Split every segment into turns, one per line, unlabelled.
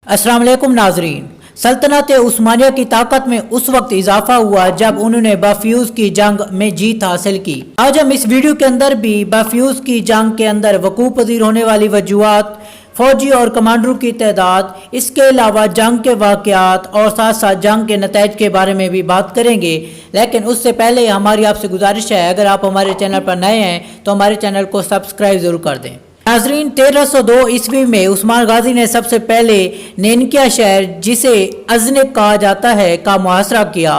अस्सलाम वालेकुम नाजरीन। सल्तनत उस्मानिया की ताकत में उस वक्त इजाफा हुआ जब उन्होंने बाफ्यूज की जंग में जीत हासिल की। आज हम इस वीडियो के अंदर भी बाफ्यूज की जंग के अंदर वकूअ पज़ीर होने वाली वजूहात, फौजी और कमांडरों की तादाद, इसके अलावा जंग के वाक़यात और साथ साथ जंग के नताइज के बारे में भी बात करेंगे। लेकिन उससे पहले हमारी आपसे गुजारिश है, अगर आप हमारे चैनल पर नए हैं तो हमारे चैनल को सब्सक्राइब ज़रूर कर दें। नाजरीन, 1302 ईस्वी में उस्मान गाजी ने सबसे पहले नेनकिया शहर, जिसे अजनिब कहा जाता है, का मुहासरा किया।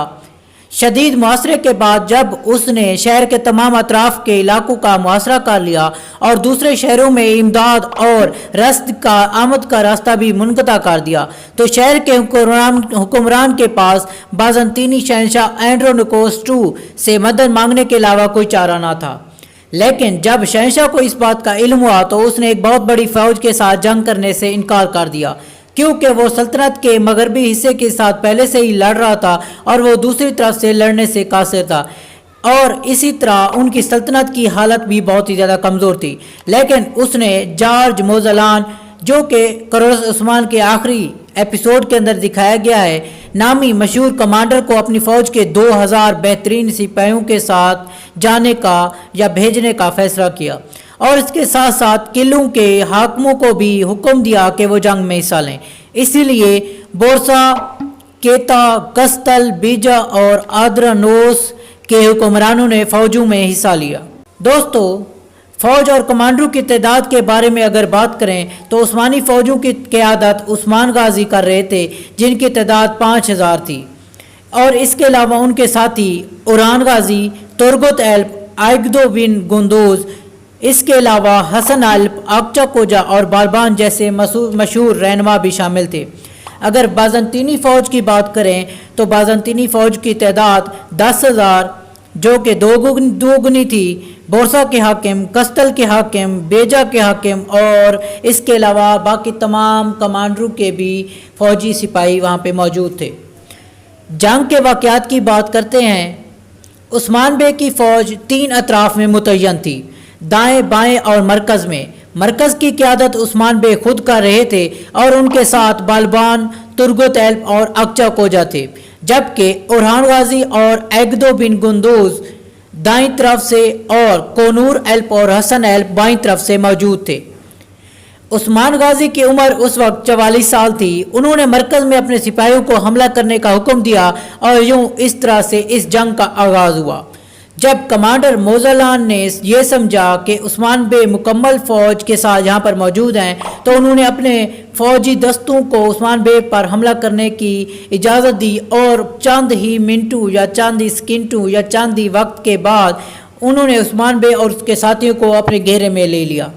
शदीद मुहासरे के बाद जब उसने शहर के तमाम अतराफ के इलाकों का मुहासरा कर लिया और दूसरे शहरों में इमदाद और रस्द का आमद का रास्ता भी मुनक़ता कर दिया, तो शहर के हुक्मरान के पास बाज़ंतीनी शहंशाह एंड्रोनिकोस II से मदद मांगने के अलावा कोई चारा न था। लेकिन जब शहंशाह को इस बात का इल्म हुआ तो उसने एक बहुत बड़ी फौज के साथ जंग करने से इनकार कर दिया, क्योंकि वो सल्तनत के मगरबी हिस्से के साथ पहले से ही लड़ रहा था और वो दूसरी तरफ से लड़ने से कासिर था, और इसी तरह उनकी सल्तनत की हालत भी बहुत ही ज़्यादा कमज़ोर थी। लेकिन उसने जॉर्ज मोज़लान, जो कि क़ुरैश उस्मान के आखिरी एपिसोड के अंदर दिखाया गया है, नामी मशहूर कमांडर को अपनी फ़ौज के 2000 बेहतरीन सिपाहियों के साथ जाने का या भेजने का फैसला किया, और इसके साथ साथ किलों के हाकिमों को भी हुक्म दिया कि वो जंग में हिस्सा लें। इसीलिए बोरसा, केता, कस्तल, बीजा और आद्रानोस के हुक्मरानों ने फ़ौजों में हिस्सा लिया। दोस्तों, फ़ौज और कमांडरों की तादाद के बारे में अगर बात करें तो उस्मानी फ़ौजों की क़यादत उस्मान गाजी कर रहे थे, जिनकी तादाद 5000 थी, और इसके अलावा उनके साथी उरान गाजी, तुर्गत एल्प, आइगदो बिन गुंदोज, इसके अलावा हसन अल्प, आकचा कोजा और बालबान जैसे मशहूर रहनुमा भी शामिल थे। अगर बाज़ंतीनी फ़ौज की बात करें तो बाज़ंतीनी फ़ौज की तादाद 10,000, जो कि दो गुनी थी। बोरसा के हाकिम, कस्तल के हाकिम, बेजा के हाकिम और इसके अलावा बाकी तमाम कमांडरों के भी फौजी सिपाही वहाँ पे मौजूद थे। जंग के वाक़यात की बात करते हैं। उस्मान बे की फ़ौज 3 अतराफ़ में मुतय्यन थी, दाएं, बाएं और मरकज़ में। मरकज़ की क़यादत उस्मान बे खुद कर रहे थे और उनके साथ बालबान, तुर्गत एल्प और अकचा कोजा थे, जबकि उरहान गाजी और एगदो बिन गुंदोज दाईं तरफ से और कोनूर एल्प और हसन एल्प बाईं तरफ से मौजूद थे। उस्मान गाजी की उम्र उस वक्त 44 साल थी। उन्होंने मरकज़ में अपने सिपाहियों को हमला करने का हुक्म दिया और यूं इस तरह से इस जंग का आगाज़ हुआ। जब कमांडर मोज़लान ने यह समझा कि उस्मान बे मुकम्मल फ़ौज के साथ यहाँ पर मौजूद हैं, तो उन्होंने अपने फ़ौजी दस्तों को उस्मान बे पर हमला करने की इजाज़त दी, और चंद ही मिनटों या चंद ही सेकंडों या चंद ही वक्त के बाद उन्होंने उस्मान बे और उसके साथियों को अपने घेरे में ले लिया,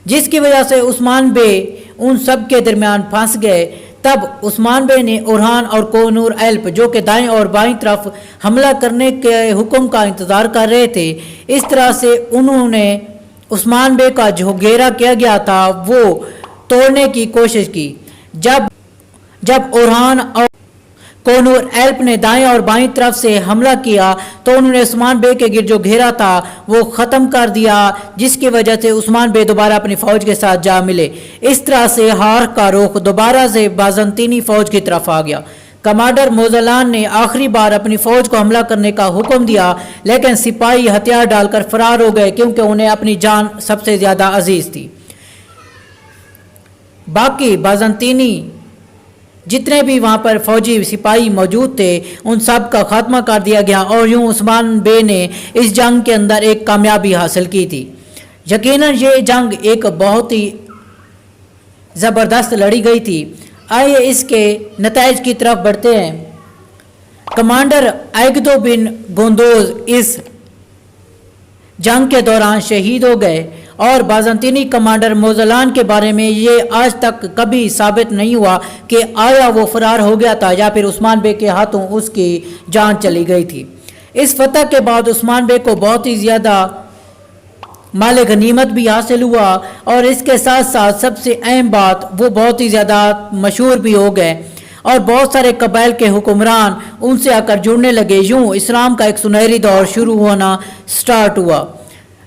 जिसकी वजह से उस्मान बे उन सब के दरमियान फंस गए। तब उस्मान बे ने उरहान और कोनूर एल्प, जो कि दाएं और बाईं तरफ हमला करने के हुक्म का इंतज़ार कर रहे थे, इस तरह से उन्होंने उस्मान बे का जो घेरा किया गया था वो तोड़ने की कोशिश की। जब उरहान और कोनूर एल्प ने दाएं और बाईं तरफ से हमला किया तो उन्होंने उस्मान बे के गिर जो घेरा था वो ख़त्म कर दिया, जिसकी वजह से उस्मान बे दोबारा अपनी फ़ौज के साथ जा मिले। इस तरह से हार का रुख दोबारा से बाज़ंतीनी फ़ौज की तरफ आ गया। कमांडर मोज़लान ने आखिरी बार अपनी फ़ौज को हमला करने का हुक्म दिया, लेकिन सिपाही हथियार डालकर फरार हो गए, क्योंकि उन्हें अपनी जान सबसे ज़्यादा अजीज़ थी। बाकी बाज़ंतीनी जितने भी वहाँ पर फौजी सिपाही मौजूद थे उन सब का खात्मा कर दिया गया, और यूँ उस्मान बे ने इस जंग के अंदर एक कामयाबी हासिल की थी। यकीनन ये जंग एक बहुत ही ज़बरदस्त लड़ी गई थी। आइए इसके नताइज की तरफ बढ़ते हैं। कमांडर आइगदो बिन गुंदोज इस जंग के दौरान शहीद हो गए, और बाज़ंतीनी कमांडर मोज़लान के बारे में ये आज तक कभी साबित नहीं हुआ कि आया वो फरार हो गया था या फिर उस्मान बे के हाथों उसकी जान चली गई थी। इस फतह के बाद उस्मान बे को बहुत ही ज़्यादा माल गनीमत भी हासिल हुआ, और इसके साथ साथ सबसे अहम बात, वो बहुत ही ज़्यादा मशहूर भी हो गए, और बहुत सारे कबाइल के हुक्मरान उनसे आकर जुड़ने लगे। यूँ इस्लाम का एक सुनहरी दौर शुरू होना स्टार्ट हुआ।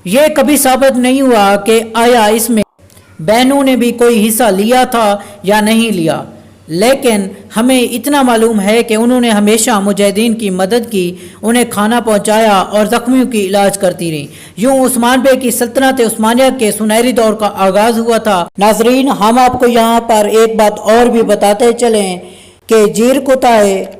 ये कभी साबित नहीं हुआ कि आया इसमें बहनों ने भी कोई हिस्सा लिया था या नहीं लिया, लेकिन हमें इतना मालूम है कि उन्होंने हमेशा मुजाहिदीन की मदद की, उन्हें खाना पहुंचाया और ज़ख्मियों की इलाज करती रहीं। यूं उस्मान बे की सल्तनत उस्मानिया के सुनहरी दौर का आगाज़ हुआ था। नाजरीन, हम आपको यहाँ पर एक बात और भी बताते चलें कि जीरकुताए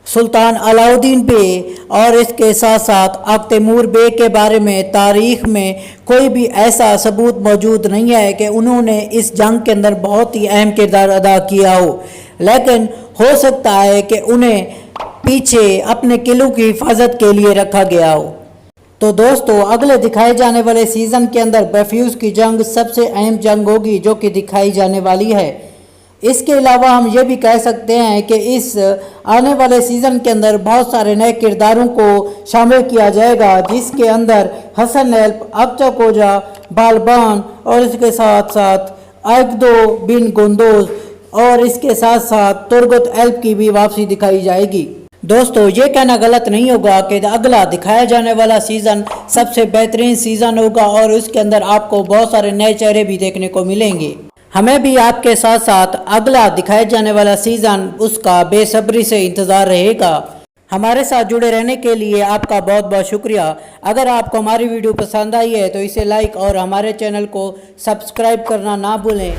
सुल्तान अलाउद्दीन बे और इसके साथ साथ आग तैमूर बे के बारे में तारीख़ में कोई भी ऐसा सबूत मौजूद नहीं है कि उन्होंने इस जंग के अंदर बहुत ही अहम किरदार अदा किया हो, लेकिन हो सकता है कि उन्हें पीछे अपने किलों की हिफाजत के लिए रखा गया हो। तो दोस्तों, अगले दिखाए जाने वाले सीज़न के अंदर बैफ्यूज़ की जंग सबसे अहम जंग होगी जो कि दिखाई जाने वाली है। इसके अलावा हम ये भी कह सकते हैं कि इस आने वाले सीज़न के अंदर बहुत सारे नए किरदारों को शामिल किया जाएगा, जिसके अंदर हसन एल्प, अक्चा कोजा, बालबान और इसके साथ साथ अगदो बिन गुंदोज और इसके साथ साथ तुर्गत एल्प की भी वापसी दिखाई जाएगी। दोस्तों, ये कहना गलत नहीं होगा कि अगला दिखाया जाने वाला सीज़न सबसे बेहतरीन सीज़न होगा और उसके अंदर आपको बहुत सारे नए चेहरे भी देखने को मिलेंगे। हमें भी आपके साथ साथ अगला दिखाए जाने वाला सीज़न उसका बेसब्री से इंतज़ार रहेगा। हमारे साथ जुड़े रहने के लिए आपका बहुत बहुत शुक्रिया। अगर आपको हमारी वीडियो पसंद आई है तो इसे लाइक और हमारे चैनल को सब्सक्राइब करना ना भूलें।